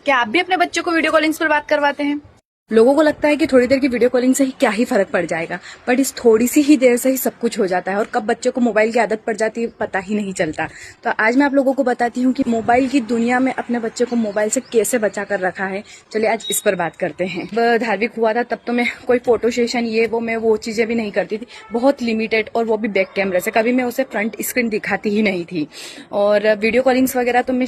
क्या आप भी अपने बच्चों को वीडियो कॉलिंग्स पर बात करवाते हैं? लोगों को लगता है कि थोड़ी देर की वीडियो कॉलिंग से ही क्या ही फर्क पड़ जाएगा, बट इस थोड़ी सी ही देर से ही सब कुछ हो जाता है और कब बच्चों को मोबाइल की आदत पड़ जाती है पता ही नहीं चलता। तो आज मैं आप लोगों को बताती हूँ कि मोबाइल की दुनिया में अपने बच्चे को मोबाइल से कैसे बचा कर रखा है। चलिए आज इस पर बात करते हैं। धार्मिक हुआ था तब तो मैं कोई फोटो सेशन मैं वो चीजें भी नहीं करती थी, बहुत लिमिटेड, और वो भी बैक कैमरे से। कभी मैं उसे फ्रंट स्क्रीन दिखाती ही नहीं थी। और वीडियो कॉलिंग्स वगैरह तो मैं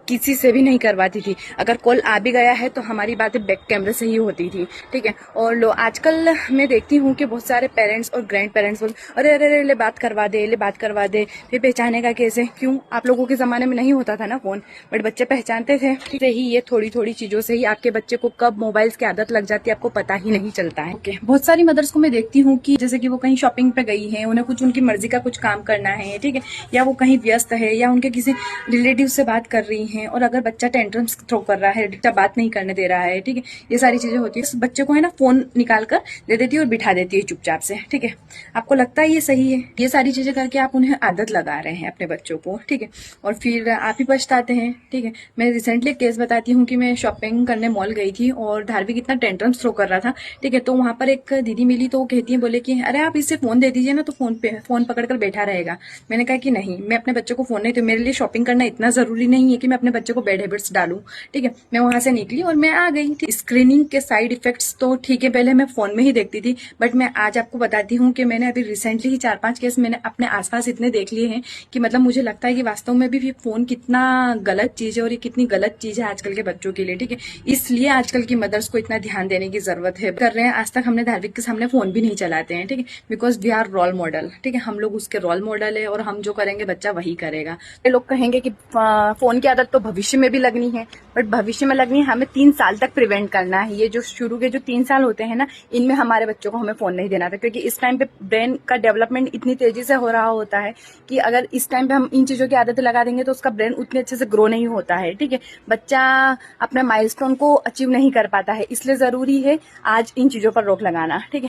किसी से भी नहीं करवाती थी। अगर कॉल आ भी गया है तो हमारी बातें बैक कैमरे से ही होती थी, ठीक है। और आजकल मैं देखती हूँ कि बहुत सारे पेरेंट्स और ग्रैंड पेरेंट्स बोल, अरे अरे अरे ले बात करवा दे, ले बात करवा दे। फिर पहचाने का कैसे? क्यों? आप लोगों के जमाने में नहीं होता था ना फोन, बट बच्चे पहचानते थे। से ही ये थोड़ी थोड़ी चीजों से ही आपके बच्चे को कब मोबाइल्स की आदत लग जाती है आपको पता ही नहीं चलता है। ओके, बहुत सारी मदर्स को मैं देखती हूँ कि जैसे कि वो कहीं शॉपिंग पे गई है, उन्हें कुछ उनकी मर्जी का कुछ काम करना है, ठीक है, या वो कहीं व्यस्त है या उनके किसी रिलेटिव से बात कर रही हैं, और अगर बच्चा टेंट्रम्स थ्रो कर रहा है, बच्चा बात नहीं करने दे रहा है, ठीक है, ये सारी चीजें होती है, बच्चे को है ना फोन निकाल कर दे देती है और बिठा देती है चुपचाप से, ठीक है। आपको लगता है ये सही है? ये सारी चीजें करके आप उन्हें आदत लगा रहे हैं अपने बच्चों को, ठीक है, और फिर आप ही पछताते हैं, ठीक है। मैं रिसेंटली एक केस बताती हूँ कि मैं शॉपिंग करने मॉल गई थी और धार्मिक इतना टेंट्रम्स थ्रो कर रहा था, ठीक है। तो वहां पर एक दीदी मिली तो वो कहती है, बोले कि अरे आप इसे फोन दे दीजिए ना, तो फोन पकड़कर बैठा रहेगा। मैंने कहा कि नहीं, मैं अपने बच्चों को फोन नहीं, तो मेरे लिए शॉपिंग करना इतना जरूरी नहीं है कि मैं अपने बच्चे को बैड हैबिट्स डालूं, ठीक है। मैं वहां से निकली और मैं आ गई थी। स्क्रीनिंग के साइड इफेक्ट्स तो ठीक है, पहले मैं फोन में ही देखती थी, बट मैं आज आपको बताती हूँ कि मैंने अभी रिसेंटली ही 4-5 केस मैंने अपने आसपास इतने देख लिए हैं कि मतलब मुझे लगता है कि वास्तव में भी फोन कितना गलत चीज है और ये कितनी गलत चीज है आजकल के बच्चों के लिए, ठीक है। इसलिए आजकल की मदर्स को इतना ध्यान देने की जरूरत है। कर रहे हैं, आज तक हमने धार्मिक के सामने फोन भी नहीं चलाते हैं, ठीक है, because we are role model, ठीक है। हम लोग उसके रोल मॉडल है और हम जो करेंगे बच्चा वही करेगा। लोग कहेंगे कि फोन की आदत तो भविष्य में भी लगनी है, बट भविष्य में लगनी है हमें 3 साल तक प्रिवेंट करना है। ये जो शुरू के जो 3 साल होते हैं ना, इनमें हमारे बच्चों को हमें फोन नहीं देना था, क्योंकि इस टाइम पे ब्रेन का डेवलपमेंट इतनी तेजी से हो रहा होता है कि अगर इस टाइम पे हम इन चीजों की आदतें लगा देंगे तो उसका ब्रेन उतने अच्छे से ग्रो नहीं होता है, ठीक है। बच्चा अपने माइलस्टोन को अचीव नहीं कर पाता है, इसलिए जरूरी है आज इन चीजों पर रोक लगाना, ठीक है।